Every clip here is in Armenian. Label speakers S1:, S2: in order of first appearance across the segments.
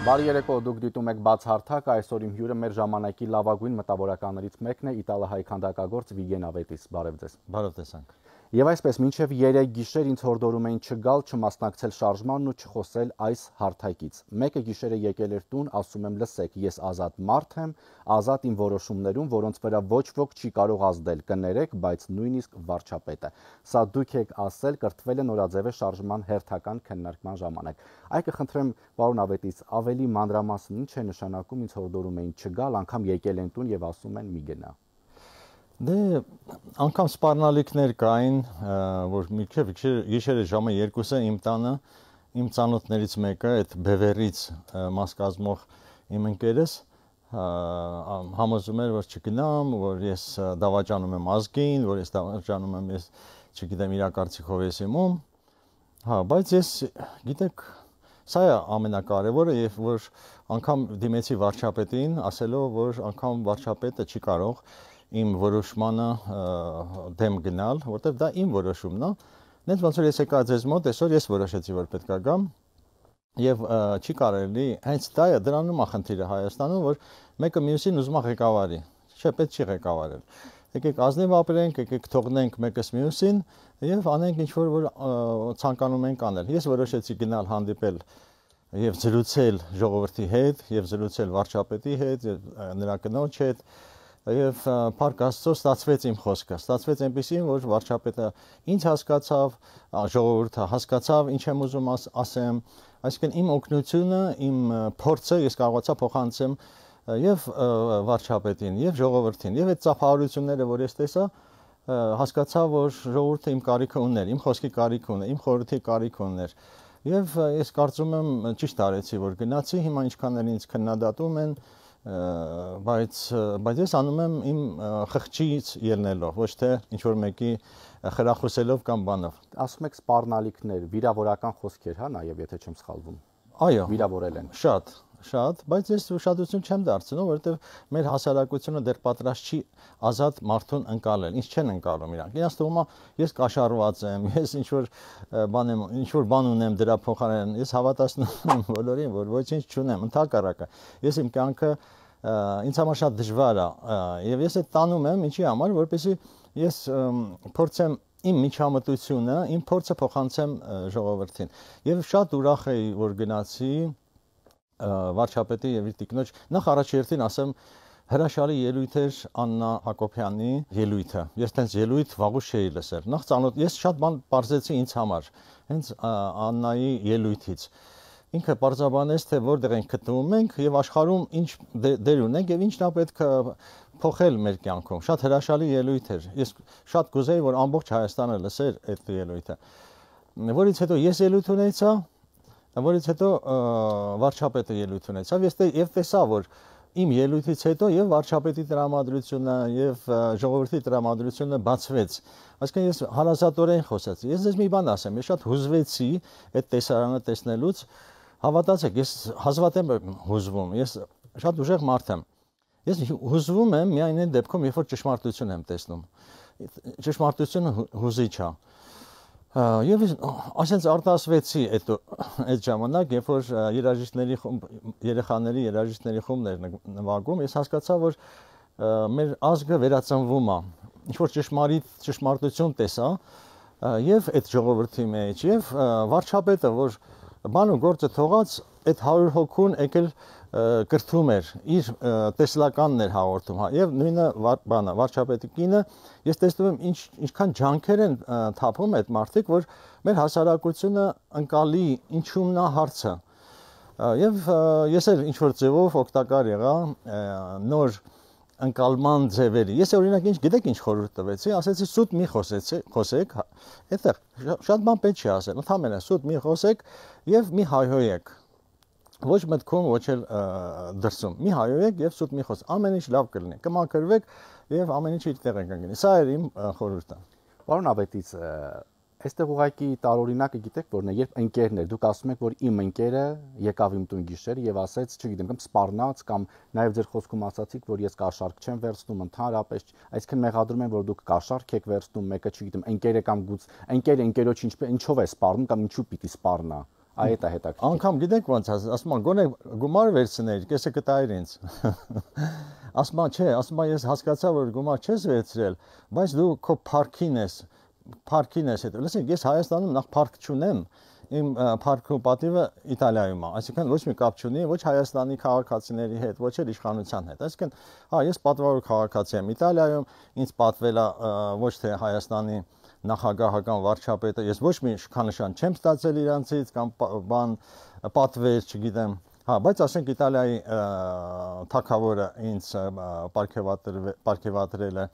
S1: Բարի երեկո, դուք դիտում եք բաց հարթակ, այսօր իմ հյուրը մեր ժամանակի լավագույն մտավորականներից մեկն է իտալահայ քանդակագործ Վիգեն Ավետիս, բարև ձեզ։
S2: Բարև տեսանք։
S1: Եվ այսպես մինչև 3 գիշեր ինձ հորդորում էին չգալ, չմասնակցել շարժմանն ու չխոսել այս հարթակից։ Մեկը գիշերը եկել էր տուն, ասում եմ լսեք, ես ազատ մարդ եմ, ազատ իմ որոշումներում, որոնց վրա ոչ ոք չի կարող ազդել, կներեք, բայց նույնիսկ վարչապետը։ Սա դուք եք ասել, կրթվել է Նորաձևե շարժման հերթական քննարկման ժամանակ։ Այ կխնդրեմ, պարոն Ավետիս, ավելի մանրամասն ինչ է նշանակում ինձ հորդորում էին չգալ, անգամ եկել են տուն եւ ասում են մի գնա։
S2: Դե անգամ սպառնալիքներ կային, որ մինչև գիշերը ժամը 2-ը իմ տանը իմ ծանոթներից մեկը, այդ Բևերից մաս կազմող իմ ընկերս համոզում էր, որ չգնամ, որ ես դավաճանում եմ ազգին, որ ես դավաճանում եմ, ես չգիտեմ իր կարծիքով ես իմում, բայց ես գիտեք, սա է ամենակարևորը, եւ որ անգամ դիմեցի վարչապետին, ասելով, որ անգամ վարչապետը չի կարող իմ որոշմանը դեմ գնալ, որտեղ դա իմ որոշումն է։ Նենց ոնց որ ես եկա ձեզ մոտ, այսօր ես որոշեցի, որ պետք է գամ, եւ չի կարելի, հենց դա է, դրանում է խնդիրը Հայաստանում, որ մեկը մյուսին ուզում է ղեկավարի, չէ, պետք չի ղեկավարել։ Եկեք ազնիվ ապրենք, եկեք թողնենք մեկս մյուսին եւ անենք ինչ որ ցանկանում ենք անել։ Ես որոշեցի գնալ հանդիպել եւ զրուցել ժողովրդի հետ, եւ զրուցել վարչապետի հետ, նրա կնոջ հետ, եւ Փառք Աստծո ստացվեց իմ խոսքը, ստացվեց այնպեսին, որ վարչապետը ինձ հասկացավ, ժողովուրդը հասկացավ, ինչ եմ ուզում ասեմ, այսինքն իմ օգնությունը, իմ փորձը ես կարողացա փոխանցեմ եւ վարչապետին, եւ ժողովրդին, եւ այդ ծափահարությունները, որ ես տեսա, հասկացա, որ ժողովուրդը իմ կարիքը ուներ, իմ խոսքի կարիք ուներ, իմ խորհրդի կարիք ուներ։ Եվ ես կարծում եմ ճիշտ արեցի, որ գնացի, հիմա ինչքան ինձ քննադատում են, բայց ես անում եմ իմ խղճից ելնելով, ոչ թե ինչ որ մեկի խրախուսելով կամ բանով։
S1: Ասում եք սպառնալիքներ, վիրավորական խոսքեր, հա, նաեւ եթե չեմ սխալվում։
S2: Այո,
S1: վիրավորել են։
S2: Շատ, բայց ես ուշադրություն չեմ դարձնում, որովհետև մեր հասարակությունը դեռ պատրաստ չի ազատ մարդուն ընկալել։ Ինչ չեն ընկալում իրանք։ Իրենց թվում է ես կաշառված եմ, ես ինչ որ բան ունեմ դրա փոխարեն, ես հավատացնում եմ բոլորին, որ ոչինչ չունեմ, ընդհակառակը։ Ես իմ կյանքը ինձ համար շատ դժվար է, եւ ես այդ տանում եմ, ինչի համար, որպեսզի ես փորձեմ իմ միջամտությունը, իմ փորձը փոխանցեմ ժողովրդին։ Եվ շատ ուրախ էի, որ գնացի վարչապետի եւ իր տիկնոջ, նախ առաջերտին ասեմ, հրաշալի ելույթ էր Աննա Հակոբյանի ելույթը։ Ես տենց ելույթ վաղուց չէի լսել։ Նախ ծանոթ, ես շատ բան բարձեցի ինձ համար, հենց Աննայի ելույթից։ Ինքը բարձաբանեց, թե որտեղ ենք գտնվում ենք եւ աշխարհում ինչ դեր ունենք եւ ինչն է պետք է փոխել մեր կյանքում։ Շատ հրաշալի ելույթ էր։ Ես շատ կուզեի, որ ամբողջ Հայաստանը լսեր այդ ելույթը։ Որից հետո ես ելույթ ունեցա, որից հետո վարչապետը ելույթ ունեցավ, եւ տեսա, որ իմ ելույթից հետո եւ վարչապետի տրամադրությունը եւ ժողովրդի տրամադրությունը բացվեց։ Այսինքն ես հարազատորեն խոսեցի։ Ես ձեզ մի բան ասեմ, ես շատ հուզվեցի այդ տեսարանը տեսնելուց։ Հավատացեք, ես հազվադեպ եմ հուզվում, ես շատ ուժեղ մարդ եմ։ Ես հուզվում եմ միայն այն դեպքում, երբ որ ճշմարտություն եմ տեսնում։ Ճշմարտությունը հուզիչ է։ Եվ ասենց արտասվեցի այդ ժամանակ, երբ որ երաժիշտների խումբ, երեխաների երաժիշտների խումբն էր նվագում, ես հասկացա, որ մեր ազգը վերածնվում է։ Ինչ որ ճշմարտություն տեսա, եւ այդ ժողովրդի մեջ, եւ վարչապետը, որ բան ու գործը թողած, այդ 100 հոգուն եկել կրթում էր, իր տեսլականն էր հաղորդում, եւ նույնը բանը, վարչապետի կինը, ես տեսնում եմ ինչքան ջանքեր են թափում այդ մարդիկ, որ մեր հասարակությունը ընկալի, ինչումն է հարցը։ Եվ ես էլ ինչ որ ձևով օգտակար եղա նոր ընկալման ձևերի։ Ես օրինակ գիտեք ինչ խորհուրդ տվեցի, ասեցի սուտ մի խոսեք, այդտեղ շատ բան պետք չի ասել, ընդհանրապես սուտ մի խոսեք եւ մի հայհոյեք։ Ոչ մտքում, ոչ էլ դրսում։ Մի հայհոյեք եւ սուտ մի խոսք։ Ամեն ինչ լավ կլինի։ Կմաքրվեք եւ ամեն ինչ իր տեղը կգնի։ Սա էր իմ խորհուրդը։
S1: Պարոն Ավետիս, այստեղ ուղղակի տարօրինակը գիտեք որն է, երբ ընկերներ, դուք ասում եք, որ իմ ընկերը եկավ իմ տուն գիշերը եւ ասեց, չգիտեմ, կամ սպառնաց, կամ նաեւ ձեր խոսքում ասացիք, որ ես կաշառք չեմ վերցնում, ընդհանրապես, այսինքն մեղադրում են, որ դուք կաշառք եք վերցնում, մեկը, չգիտեմ, ընկերը կամ գուց, ընկերը ընկերոջ ինչով է սպառնում կամ ինչու պիտի սպառնա։ Այդ է հետաքրքիր։
S2: Անկամ գիտեք ոնց ասում են գոնե գումար վերցներ, կեսը կտայր ինձ։ Ասում են չէ, ասում են ես հասկացա որ գումար չես վերցրել, բայց դու քո парքին ես հետո։ Լսեք, ես Հայաստանում նախ парք չունեմ, իմ парքու պատիվը Իտալիայում է, այսինքն ոչ մի կապ չունի ոչ Հայաստանի քաղաքացիների հետ, ոչ էլ իշխանության հետ։ Այսինքն, հա, ես պատվավոր քաղաքացի եմ Իտալիայում, ինձ պատվել է ոչ թե Հայաստանի նախագահական վարչապետը, ես ոչ մի շքանշան չեմ ստացել իրանցից կամ բան պատվեր, չգիտեմ։ Հա, բայց ասենք Իտալիայի թագավորը ինձ պարգևատրել է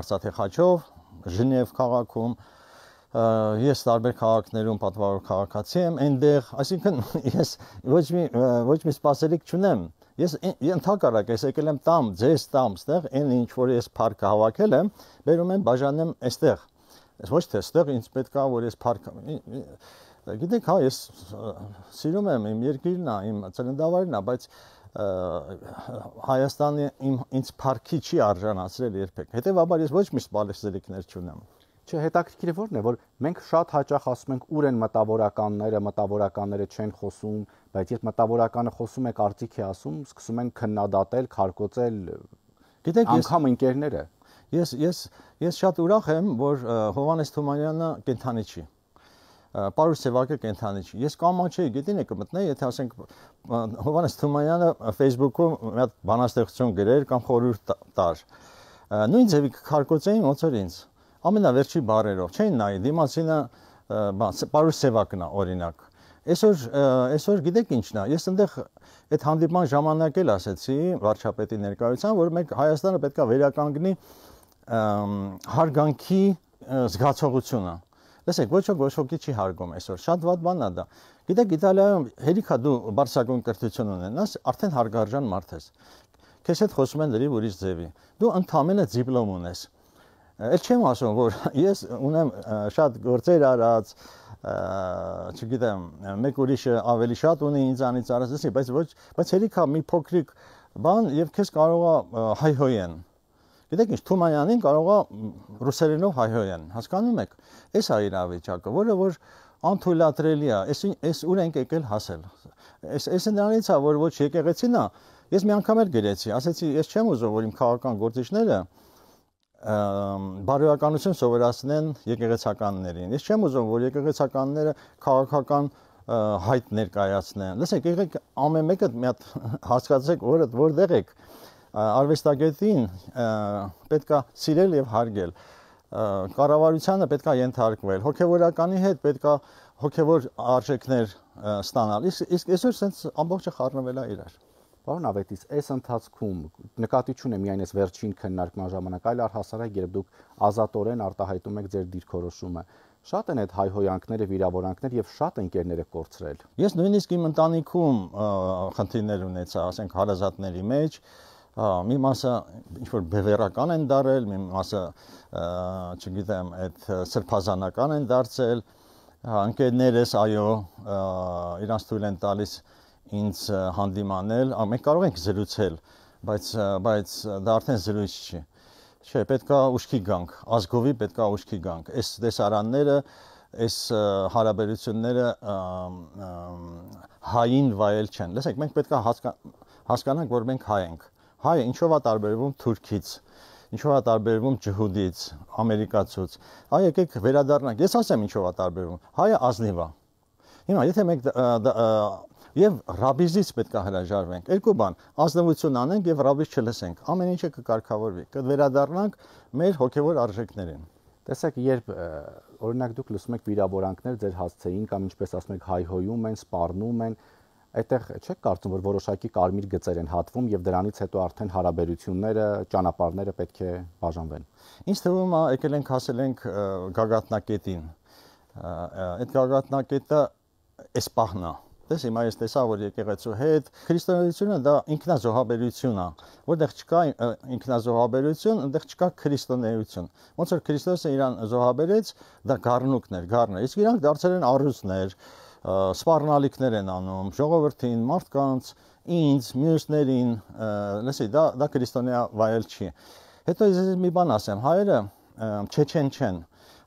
S2: Արցախի խաչով, Ժնև քաղաքում, ես տարբեր քաղաքներում պատվավոր քաղաքացի եմ այնտեղ, այսինքն ես ոչ մի սպասելիք չունեմ։ Ես ընդհակառակ ես եկել եմ տամ, ձեզ տամ, ստեղ այն ինչ որ ես парքը հավաքել եմ, բերում եմ բաժանեմ այստեղ։ Ոչ թե այստեղ ինձ պետք է որ ես парք գիտեք, հա, ես սիրում եմ իմ երկիրն է, իմ ծննդավայրն է, բայց Հայաստանը ինձ парքի չի արժանացրել երբեք։ Հետևաբար ես ոչ մի սպասելիքներ չունեմ։
S1: Չէ, հետաքրքիրը որն է, որ մենք շատ հաճախ ասում ենք ուր են մտավորականները չեն խոսում, բայց երբ մտավորականը խոսում է, կարծիք է ասում, սկսում են քննադատել, քարկոծել, գիտեք, անգամ ընկերները։
S2: Ես շատ ուրախ եմ, որ Հովհաննես Թումանյանը կենթանի չի։ Պարուս Սևակը կենթանի չի։ Ես կամ չէի, գիտին եք մտնեի, եթե ասենք Հովհաննես Թումանյանը Facebook-ում մի հատ բանաստեղծություն գրեր կամ խորհուրդ տար։ Նույն ձևի քարկոծեին ոնց որ ինձ։ Ամենավերջի բառերով չէին նայի, դիմացինը Պարուս Սևակն է օրինակ։ Այսօր գիտեք ինչն է, ես այնտեղ այդ հանդիպման ժամանակ էլ ասեցի վարչապետի ներկայությամբ, որ մենք Հայաստանը պետք է վերականգնի հարգանքի զգացողությունը։ Լսեք, ոչ ոքի չի հարգում այսօր, շատ վատ բան է դա։ Գիտեք, Իտալիայում հերիքա դու բարձրագույն կրթություն ունենաս, արդեն հարգարժան մարդ ես։ Քեզ հետ խոսում են լրիվ ուրիշ ձևի։ Դու ընդամենը դիպլոմ ունես։ Էլ չեմ ասում, որ ես ունեմ շատ գործեր արած, չգիտեմ, մեկ ուրիշը ավելի շատ ունի ինձանից արած, բայց հերիքա մի փոքրիկ բան եւ քեզ կարող է հայհոյեն։ Գիտեք ինչ, Թումանյանին կարող է ռուսերենով հայհոյեն, հասկանում եք։ Այս է իրավիճակը, որը որ անթույլատրելի է, այս ուր ենք եկել հասել։ Այս նրանից է, որ ոչ եկեղեցին է, ես մի անգամ էլ գրեցի, ասեցի, ես չեմ ուզում, որ իմ քաղաքական գործիչները բարոյականություն սովորացնեն եկեղեցականներին։ Ես չեմ ուզում, որ եկեղեցականները քաղաքական հայտ ներկայացնեն։ Լսեք, եղեք ամեն մեկը մի հատ հասկացեք, որտեղ եք։ Արվեստագետին պետք է սիրել եւ հարգել։ Կառավարությանը պետք է ենթարկվել, հոգեվորականի հետ պետք է հոգեվոր արժեքներ ստանալ։ Իսկ այսօր sense ամբողջը խառնվել է իրար։
S1: Պարոն Ավետիս, այս ընթացքում նկատի չունեմ միայն այս վերջին քննարկման ժամանակ, այլ առհասարակ երբ դուք ազատորեն արտահայտում եք ձեր դիրքորոշումը, շատ են այդ հայհոյանքները, վիրավորանքները եւ շատ ընկերները կորցրել։
S2: Ես նույնիսկ իմ ընտանիքում խնդիրներ ունեցա, ասենք հարազատների մեջ, մի մասը ինչ որ բևեռական են դարել, մի մասը, չգիտեմ, այդ սրբազանական են դարձել, ընկերներս այո, իրանց թույլ են տալիս ինձ հանդիմանել, մենք կարող ենք զրուցել, բայց դա արդեն զրույց չի։ Չէ, պետք է ուշքի գանք, ազգովի պետք է ուշքի գանք։ Այս տեսարանները, այս հարաբերությունները հային վայել չեն։ Լսեք, մենք պետք է հասկանանք, որ մենք հայ ենք։ Հայը ինչով է տարբերվում թուրքից, ինչով է տարբերվում ջհուդից, ամերիկացուց։ Այ եկեք վերադառնանք։ Ես ասեմ ինչով է տարբերվում։ Հայը ազնիվ է։ Հիմա եթե մենք եւ ռաբիզից պետք է հրաժարվենք։ Երկու բան, ազնվություն անենք եւ ռաբիզ չլսենք։ Ամեն ինչը կկարգավորվի։ Կվերադառնանք մեր հոգեվոր արժեքներին։
S1: Տեսեք, երբ օրինակ դուք լսում եք վիրավորանքներ ձեր հասցեին կամ ինչպես ասում եք հայհոյում են, սպառնում են, այդտեղ չեք կարծում, որ որոշակի կարմիր գծեր են հատվում եւ դրանից հետո արդեն հարաբերությունները, ճանապարհները պետք է բաժանվեն։
S2: Ինձ թվում է եկել ենք հասել ենք գագաթնակետին։ Այդ գագաթնակետը էս պահն է։ Դες հիմա ես տեսա, որ եկեղեցու հետ քրիստոնեությունը դա ինքնազոհաբերություն է, որտեղ չկա ինքնազոհաբերություն, այնտեղ չկա քրիստոնեություն։ Ոնց որ Քրիստոսը իրան զոհաբերեց, դա գառնուկներ, գառներ։ Իսկ իրանք դարձել են առյուծներ, սպառնալիքներ են անում, ժողովրդին, մարդկանց, ինձ, մյուսներին, լսի, դա քրիստոնեա վայել չի։ Հետո ես մի բան ասեմ, հայերը չեչեն չեն։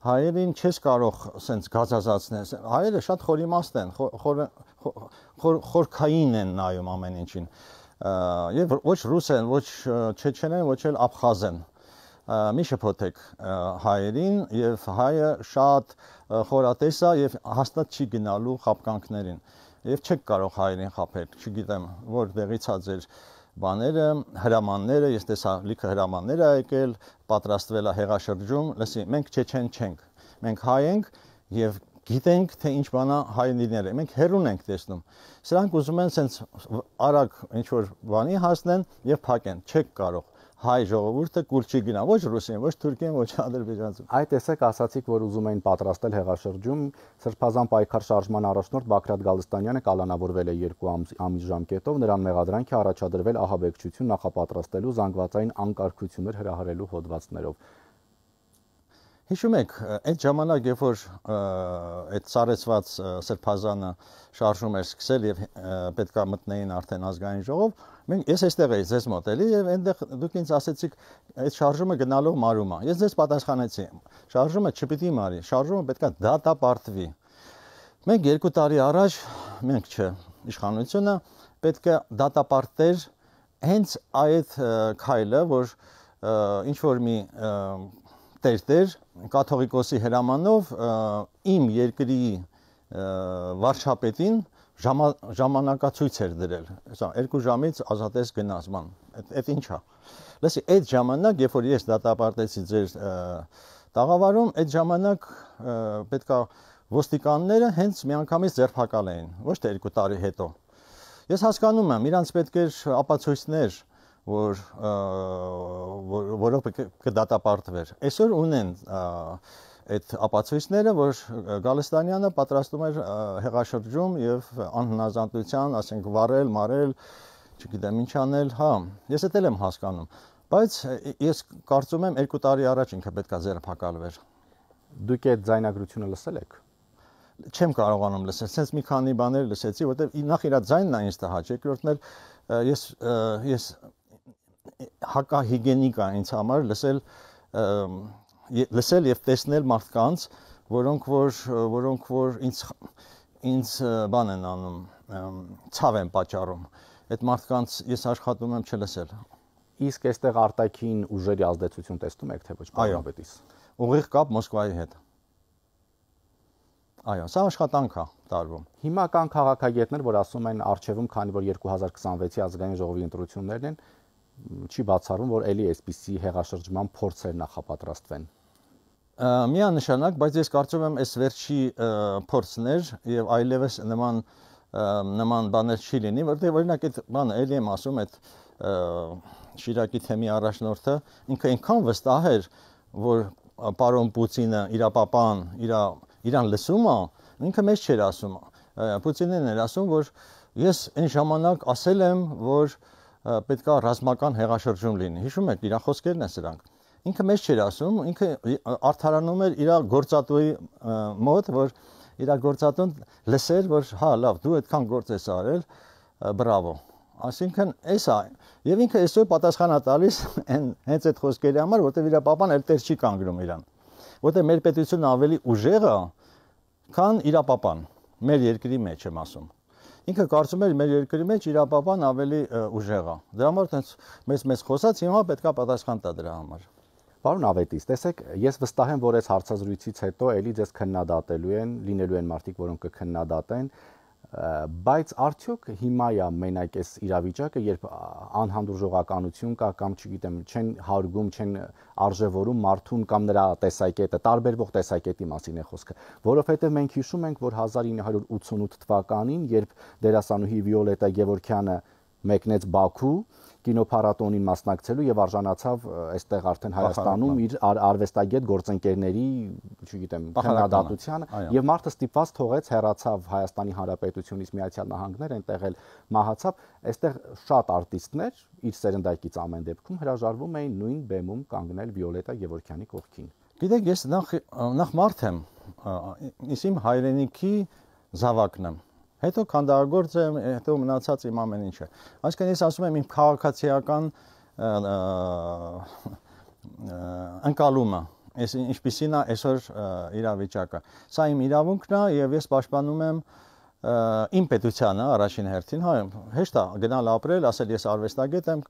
S2: հայերին չես կարող սենց գազազացնել։ Հայերը շատ խորիմաստ են, խորքային են նայում ամեն ինչին։ Եվ ոչ ռուս են, ոչ չեչեն են, ոչ էլ աբխազ են։ Մի շփոթեք հայերին եւ հայը շատ խորատես է եւ հաստատ չի գնալու խապկանքներին։ Եվ չեք կարող հայերին խապել, չգիտեմ, որտեղից է ձեր բաները, հրամանները, ես տեսա լիքը հրամաններ ա եկել, պատրաստվել է հեղաշրջում, լսի, մենք չեչեն չենք, մենք հայ ենք եւ գիտենք թե ինչ բանա հայինիները, մենք հերուն ենք տեսնում։ Սրանք ուզում են սենց արագ ինչ որ բանի հասնեն եւ փակեն, չեք կարող։ Հայ ժողովուրդը կուլ չի գնա, ոչ ռուսին, ոչ թուրքին, ոչ ադրբեջանցին։
S1: Այդ տեսեք ասացիք, որ ուզում էին պատրաստել հեղաշրջում, Սրբազան պայքար շարժման առաջնորդ Բագրատ Գալստանյանը կալանավորվել է 2 ամիս ժամկետով, նրան մեղադրանք է առաջադրվել ահաբեկչություն նախապատրաստելու զանգվածային անկարգություններ հրահրելու հոդվածներով։
S2: Հիշում եք, այդ ժամանակ, երբ որ այդ ծառեցված Սրբազանը շարժում էր սկսել եւ պետքա մտնեին արդեն ազգային ժողով, ես այստեղ էի ձեզ մոտ էլի եւ այնտեղ դուք ինձ ասեցիք այդ շարժումը գնալով մարում է։ Ես ձեզ պատասխանեցի, շարժումը չպիտի մարի, շարժումը պետքա դատապարտվի։ Մենք 2 տարի առաջ, մենք չէ, իշխանությունը պետքա դատապարտեր հենց այդ քայլը, որ ինչ որ մի տեր կաթողիկոսի հրամանով իմ երկրի վարչապետին ժամանակացույց էր դրել։ Հեսա 2 ժամից ազատես գնաց, ման։ Այդ ինչ է։ Լսի, այդ ժամանակ, երբ որ ես դատապարտեցի ձեր տաղավարում, այդ ժամանակ պետքա ոստիկանները հենց միանգամից ձերբակալ էին, ոչ թե 2 տարի հետո։ Ես հասկանում եմ, իրանց պետք էր ապացույցներ, որով կդատապարտվեր։ Այսօր ունեն այդ ապացույցները, որ Գալստանյանը պատրաստում էր հեղաշրջում եւ անհնազանդության, ասենք վարել, մարել, չգիտեմ ինչ անել, հա, ես դա եմ հասկանում, բայց ես կարծում եմ 2 տարի առաջ ինքը պետքա ձերբակալվեր։
S1: Դուք այդ ձայնագրությունը լսել եք։
S2: Չեմ կարողանում լսել, sense մի քանի բաներ լսեցի, որտեղ նախ իր ձայնն է ինձ տհաճ, երկրորդն էլ ես հակահիգենիկա ինձ համար լսել եւ տեսնել մարդկանց, որոնք որ ինձ բան են անում, ցավ են պատճառում։ Այդ մարդկանց ես աշխատում եմ չլսել։
S1: Իսկ այստեղ արտաքին ուժերի ազդեցություն տեսնում եք թե ոչ պարոնապետիս։
S2: Ուղիղ կապ Մոսկվայի հետ։ Այո, սա աշխատանք է տարվում։
S1: Հիմա կան քաղաքագետներ, որ ասում են արժևում, քանի որ 2026-ի ազգային ժողովի ընտրություններն են, չի բացառվում, որ ելի այսպիսի հեղաշրջման փորձեր նախապատրաստվեն։
S2: Միանշանակ, բայց ես կարծում եմ, այս վերջի փորձներ եւ այլևս նման բաներ չի լինի, որտեղ օրինակ այդ բանը ելի եմ ասում, այդ Շիրակի թեմի առաջնորդը ինքը այնքան վստահ էր, որ պարոն Պուտինը իր պապան, իրան լսում է, ինքը մեզ չէր ասում։ Պուտինն էր ասում, որ ես այն ժամանակ ասել եմ, որ պետքա ռազմական հեղաշրջում լինի։ Հիշում եք, իր խոսքերն են սրանք։ Ինքը մեզ չէր ասում, ինքը արդարանում էր իր գործատուի մոտ, որ իր գործատուն լսեր, որ հա, լավ, դու այդքան գործ ես արել, բրավո։ Այսինքն, էս է։ Եվ ինքը այսօր պատասխան է տալիս հենց այդ խոսքերի համար, որտեղ իր պապան էլ տեր չի կանգնում իրան։ Որտեղ մեր պետությունը ավելի ուժեղ է, քան իր պապան, մեր երկրի մեջ եմ ասում։ Ինքը կարծում էր մեր երկրի մեջ իր պապան ավելի ուժեղ է։ Դրա համար տենց մեծ խոսած հիմա պետքա պատասխան տա դրա համար։
S1: Պարոն Ավետիս, տեսեք, ես վստահ եմ, որ այս հարցազրույցից հետո էլի ձեզ քննադատելու են, լինելու են մարդիկ, որոնք կքննադատեն, բայց արդյոք հիմա է մենակ այս իրավիճակը, երբ անհանդուրժողականություն կա կամ չգիտեմ, չեն հարգում, չեն արժևորում մարդուն կամ նրա տեսակետը, տարբերվող տեսակետի մասին է խոսքը, որովհետև մենք հիշում ենք, որ 1988 թվականին, երբ դերասանուհի Վիոլետա Գևորգյանը մեկնեց Բաքու կինոփառատոնին մասնակցելու եւ արժանացավ այստեղ արդեն Հայաստանում իր արվեստագետ գործընկերների, չգիտեմ, քննադատությանը եւ մարդը ստիպված թողեց, հեռացավ Հայաստանի Հանրապետությունից Միացյալ Նահանգներ, այնտեղ էլ մահացավ, այստեղ շատ արտիստներ իր սերնդակից ամեն դեպքում հրաժարվում էին նույն բեմում կանգնել Վիոլետա Գևորգյանի կողքին։
S2: Գիտեք, ես նախ մարդ եմ, իմ հայրենիքի զավակն եմ։ Հետո քանդակագործ եմ, հետո մնացած իմ ամեն ինչը։ Այսինքն ես ասում եմ իմ քաղաքացիական ընկալումը այս ինչպիսին է այսօր իրավիճակը։ Սա իմ իրավունքն է եւ ես պաշտպանում եմ իմ պետությանը առաջին հերթին, հա, հեշտ է գնալ ապրել, ասել ես արվեստագետ եմ,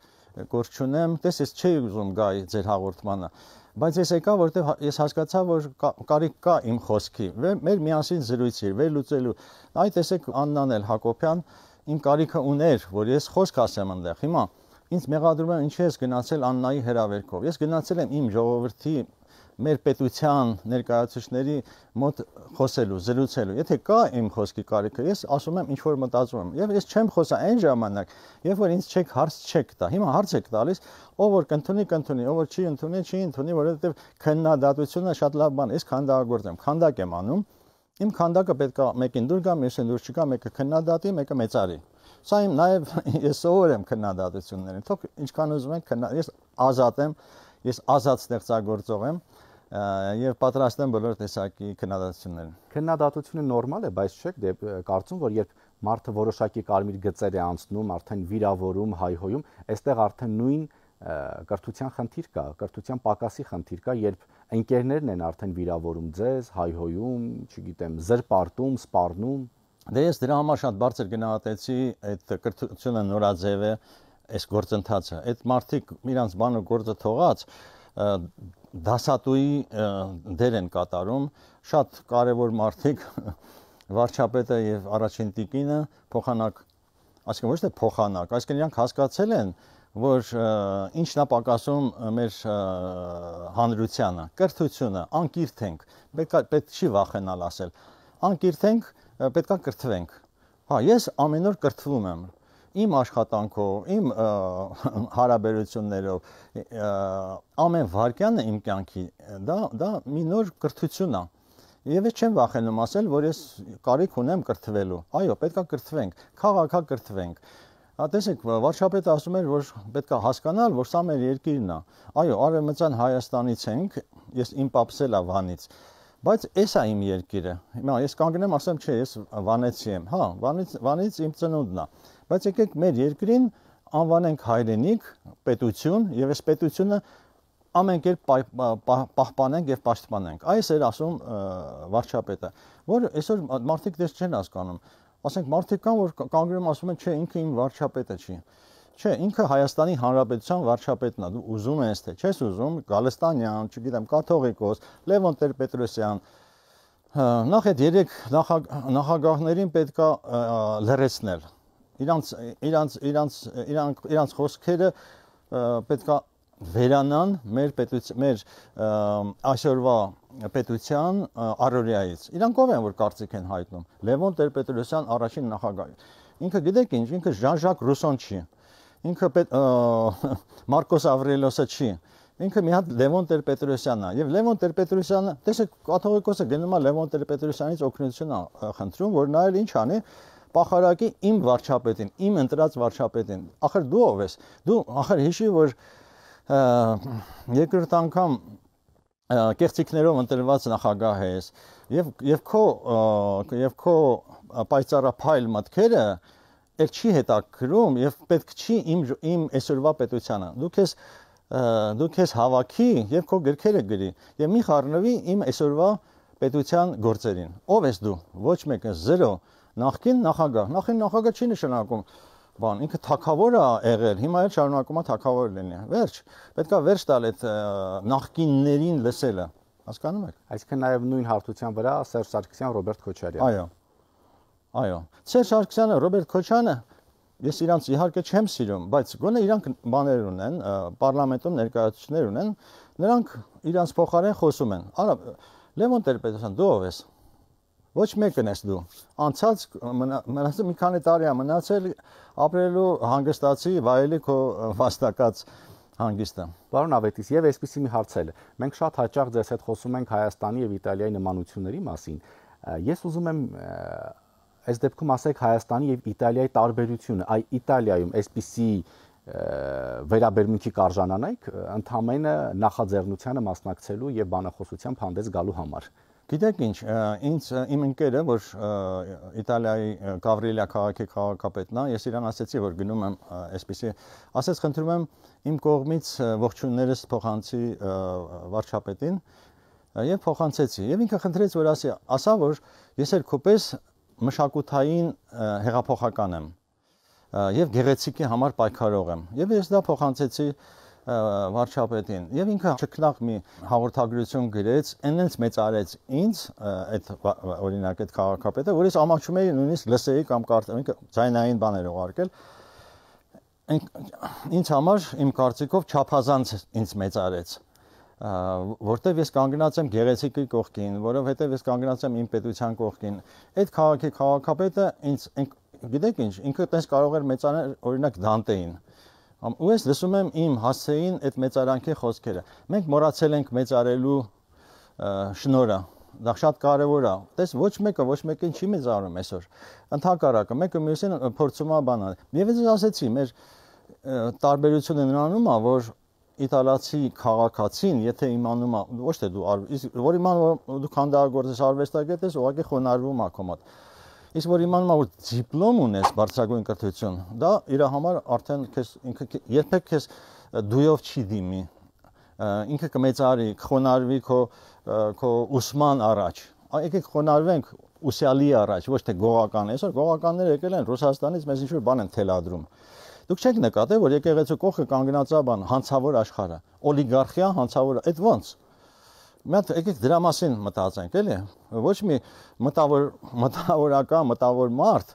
S2: գործ չունեմ, տես ես չի ուզում գայի ձեր հաղորդմանը, բայց ես եկա, որտեղ ես հասկացա, որ կարիք կա իմ խոսքի, մեր միասին զրույցի, վերլուծելու, այ տեսեք Աննան էլ Հակոբյան իմ կարիքը ուներ, որ ես խոսք ասեմ այնտեղ, հիմա ինձ մեղադրում են ինչի ես գնացել Աննայի հրավերքով, ես գնացել եմ իմ ժողովրդի մեր պետության ներկայացուցիչների մոտ խոսելու, զրուցելու։ Եթե կա իմ խոսքի կարիքը, ես ասում եմ ինչ որ մտածում եմ։ Եվ ես չեմ խոսա այն ժամանակ, երբ որ ինձ չեք հարց չեք տա։ Հիմա հարց եք տալիս, ով որ կընդունի, կընդունի, ով որ չի ընդունի, որովհետև քննադատությունը շատ լավ բան է։ Ես քանդակագործ եմ, քանդակ եմ անում։ Իմ քանդակը պետք է մեկին դուր գա, մյուսին դուր չգա, մեկը քննադատի, մեկը մեծարի։ Սա իմ նաև ես սովոր եմ քննադատություններին։ Թող ինչքան ուզում եք ես ազատ եմ, ես ազատ ստեղծագործող եմ եւ պատրաստ եմ բոլոր տեսակի քննադատություններին։
S1: Քննադատությունը նորմալ է, բայց չեք կարծում, որ երբ մարդը որոշակի կարմիր գծեր է անցնում, արդեն վիրավորում, հայհոյում, այստեղ արդեն նույն կրթության խնդիր կա, կրթության պակասի խնդիր կա, երբ ընկերներն են արդեն վիրավորում ձեզ, հայհոյում, չգիտեմ, զրպարտում, սպառնում։
S2: Դե ես դրա համար շատ բարձր գնահատեցի այդ կրթությունը նորաձև է, այս գործընթացը։ Այդ մարդիկ իրանց բանը գործը թողած դասատուի դեր են կատարում, շատ կարևոր մարդիկ վարչապետը եւ առաջին տիկինը փոխանակ, այսինքն ոչ թե փոխանակ, այսինքն իրանք հասկացել են, որ ինչն է պակասում մեր հանրությանը, կրթությունը, անկիրթ ենք, պետք չի վախենալ ասել, անկիրթ ենք, պետքա կրթվենք։ Հա, ես ամեն օր կրթվում եմ, իմ աշխատանքով, իմ հարաբերություններով, ամեն վարքյանը իմ կյանքի, դա մի նոր կրթություն է։ Եվ ես չեմ վախենում ասել, որ ես կարիք ունեմ կրթվելու։ Այո, պետքա կրթվենք, քաղաքա կրթվենք։ Տեսեք, վարչապետը ասում էր, որ պետքա հասկանալ, որ սա մեր երկիրն է։ Այո, Արևմտյան Հայաստանից ենք, ես իմ պապսել եմ Վանից, բայց էս է իմ երկիրը։ Հիմա ես կանգնեմ, ասեմ, չէ, ես վանեցի եմ։ Հա, Վանից իմ ծնունդն է։ Բայց եկեք մեր երկրին անվանենք հայրենիք, պետություն, եւ այս պետությունը ամեն կերպ պահպանենք եւ պաշտպանենք։ Այս էր ասում վարչապետը, որ այսօր մարդիկ դες չեն հասկանում։ Ասենք մարդիկ կան, որ կանգնում ասում են, չէ, ինքը իմ վարչապետը չի։ Չէ, ինքը Հայաստանի Հանրապետության վարչապետն է, դու ուզում ես թե չես ուզում, Գալստանյան, չգիտեմ, Կաթողիկոս, Լևոն Տեր-Պետրոսյան, նախ այդ երեք նախագահներին պետքա լրացնել։ Իրանց խոսքերը պետքա վերանան մեր այսօրվա պետության առօրյայից։ Իրանք ով են, որ կարծիք են հայտնում։ Լևոն Տեր-Պետրոսյան առաջին նախագահ։ Ինքը գիտեք ինչ, ինքը Ժան-Ժակ Ռուսոն չի։ Ինքը Մարկոս Ավրելիոսը չի։ Ինքը մի հատ Լևոն Տեր-Պետրոսյանն է։ Եվ Լևոն Տեր-Պետրոսյանը, տեսեք, կաթողիկոսը գնում է Լևոն Տեր-Պետրոսյանից օգնություն խնդրում, որ նա էլ ինչ անի, պախարակի իմ վարչապետին, իմ ընտրած վարչապետին։ Ախր դու ով ես։ Դու ախր հիշի, որ երկրորդ անգամ կեղծիքներով ընտրված նախագահ ես եւ քո պայծառափայլ մտքերը էլ չի հետաքրում եւ պետք չի իմ այսօրվա պետությանը դու քեզ հավաքի եւ քո գրքերը գրի եւ մի խառնվի իմ այսօրվա պետության գործերին ով ես դու ոչ մեկը 0 նախկին նախագահ չի նշանակում բան ինքը թակավոր է եղել հիմա էլ շարունակում է թակավոր լինի վերջ պետքա վերջ տալ այդ նախկիններին լսելը հասկանում եք
S1: այսինքն նաև նույն հարթության վրա Սերժ Սարգսյան Ռոբերտ Քոչարյան
S2: այո Սերժ Սարգսյանը Ռոբերտ Քոչյանը ես իրանց իհարկե չեմ սիրում բայց գոնե իրանք բաներ ունեն պարլամենտում ներկայացուցիչներ ունեն նրանք իրանց փոխարեն խոսում են արա Լևոն Տեր-Պետրոսյան դու ով ես Ոչ մեկն ես դու անցած մնացել մի քանի տարի է մնացել ապրելու հանգստացի վայելի քո վաստակած հանգիստը
S1: Պարոն Ավետիս եւ այսպեսի մի հարց էլ մենք շատ հաճախ ձեզ հետ խոսում ենք Հայաստանի եւ Իտալիայի նմանությունների մասին ես ուզում եմ այս դեպքում ասեք Հայաստանի եւ Իտալիայի տարբերությունը այ Իտալիայում այսպեսի վերաբերմունքի կարժանանայք ընդհանրապես նախաձեռնությանը մասնակցելու եւ բանախոսությամբ հանդես գալու համար
S2: Գիտեք ինչ, իմ ընկերը, որ Իտալիայի Գավրիելիա քաղաքի քաղաքապետն է, ես իրան ասեցի, որ գնում եմ այսպեսի, ասեց խնդրում եմ իմ կողմից ողջույններս փոխանցի վարչապետին եւ փոխանցեցի։ Եվ ինքը խնդրեց, որ ասա, որ ես էլ քոպես մշակութային հեղափոխական եմ եւ գեղեցիկի համար պայքարող եմ։ Եվ ես դա փոխանցեցի վարչապետին եւ ինքը ճկնաղ մի հաղորդագրություն գրեց, այնց մեծարեց ինձ այդ օրինակ այդ քաղաքապետը, որ ես ամաչում էի նույնիսկ լսեի կամ ինքը ձայնային բաներ ուղարկել։ Ինձ համար իմ կարծիքով չափազանց ինձ մեծարեց, որտեվ ես կանգնած եմ գեղեցիկի կողքին, որովհետեւ ես կանգնած եմ իմ պետության կողքին։ Այդ քաղաքի քաղաքապետը ինձ գիտեք ինչ, ինքը տես կարող էր մեծանել օրինակ Դանտեին։ Ու ես լսում եմ իմ հասցեին այդ մեծարանքի խոսքերը։ Մենք մոռացել ենք մեծարելու շնորհը։ Դա շատ կարևոր է։ Տես ոչ մեկին չի մեծարում այսօր։ Ընդհակառակը մեկը մյուսին փորձում է բանալ։ Եվ ես ասեցի, մեր տարբերությունը նրանում է, որ իտալացի քաղաքացին, եթե իմանում է, ոչ թե դու որ իմանում դու քանդակագործ ես, արվեստագետ ես, ուղղակի խոնարհվում է քո մոտ։ Իսկ որ իմանում է, որ դիպլոմ ունես, բարձրագույն կրթություն, դա իր համար արդեն քեզ ինքը երբեք քեզ դույով չի դիմի։ Ինքը կմեծարի, կխոնարհվի քո ուսման առաջ։ Եկեք խոնարհվենք ուսյալի առաջ, ոչ թե գողական։ Այսօր գողականները եկել են Ռուսաստանից, մեզ ինչ-որ բան են թելադրում։ Դուք չեք նկատել, որ եկեղեցու կողքը կանգնած է բան, հանցավոր աշխարհը, օլիգարխիա հանցավոր, այդ ոնց։ Մի հատ եկեք դրա մասին մտածենք, էլի։ Ոչ մի մտավորական, մտավոր մարդ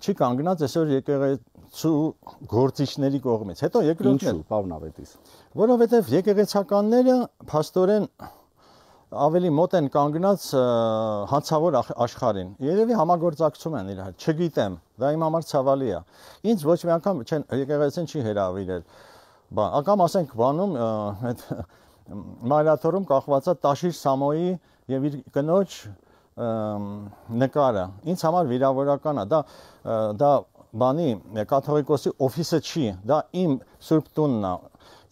S2: չի կանգնած այսօր եկեղեցու գործիչների կողմից։ Հետո երկրորդն
S1: Ինչու, պարոն Ավետիս։
S2: Որովհետև եկեղեցականները փաստորեն ավելի մոտ են կանգնած հանցավոր աշխարհին։ Երևի համագործակցում են իրար, չգիտեմ, դա իմ համար ցավալի է։ Ինձ ոչ մի անգամ եկեղեցին չի հրավիրել։ Բան, ակամ ասենք բանում այդ մայրաթորում կախված է Տաշիր Սամոյի եւ իր կնոջ նկարը։ Ինձ համար վիրավորական է։ Դա բանի կաթողիկոսի օֆիսը չի, դա իմ սուրբ տունն է։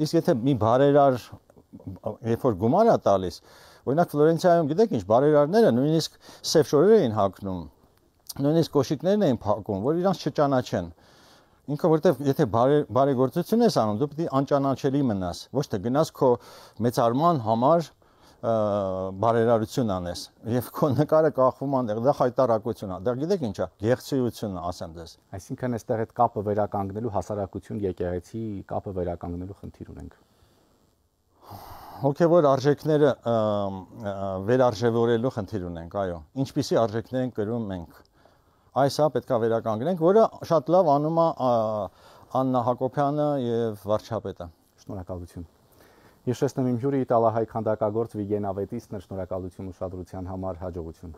S2: Իսկ եթե մի բարերար երբ որ գումար է տալիս, օրինակ Ֆլորենցիայում գիտեք ինչ բարերարները նույնիսկ սև շորեր էին հագնում, նույնիսկ կոշիկներն էին փակում, որ իրանց չճանաչեն։ Ինքը որտեվ եթե բարեգործություն ես անում, դու պետք է անճանաչելի մնաս, ոչ թե գնաս քո մեծարման համար բարերարություն անես, եւ քո նկարը կախվում անտեղ, դա խայտարակություն է։ Դա գիտեք ինչ է, գեղեցկություն ասեմ ձեզ։
S1: Այսինքն այստեղ այդ կապը վերականգնելու հասարակություն եկեղեցի կապը վերականգնելու խնդիր ունենք։
S2: Հոգևոր արժեքները վերարժևորելու խնդիր ունենք, այո։ Ինչպիսի արժեքներ ենք կրում մենք։ Այսա պետքա վերականգնենք, որը շատ լավ անում է Աննա Հակոբյանը եւ վարչապետը։
S1: Շնորհակալություն։ Հիշեցնեմ իմ հյուրի իտալահայ քանդակագործ Վիգեն Ավետիսն էր, շնորհակալություն ուշադրության համար, հաջողություն։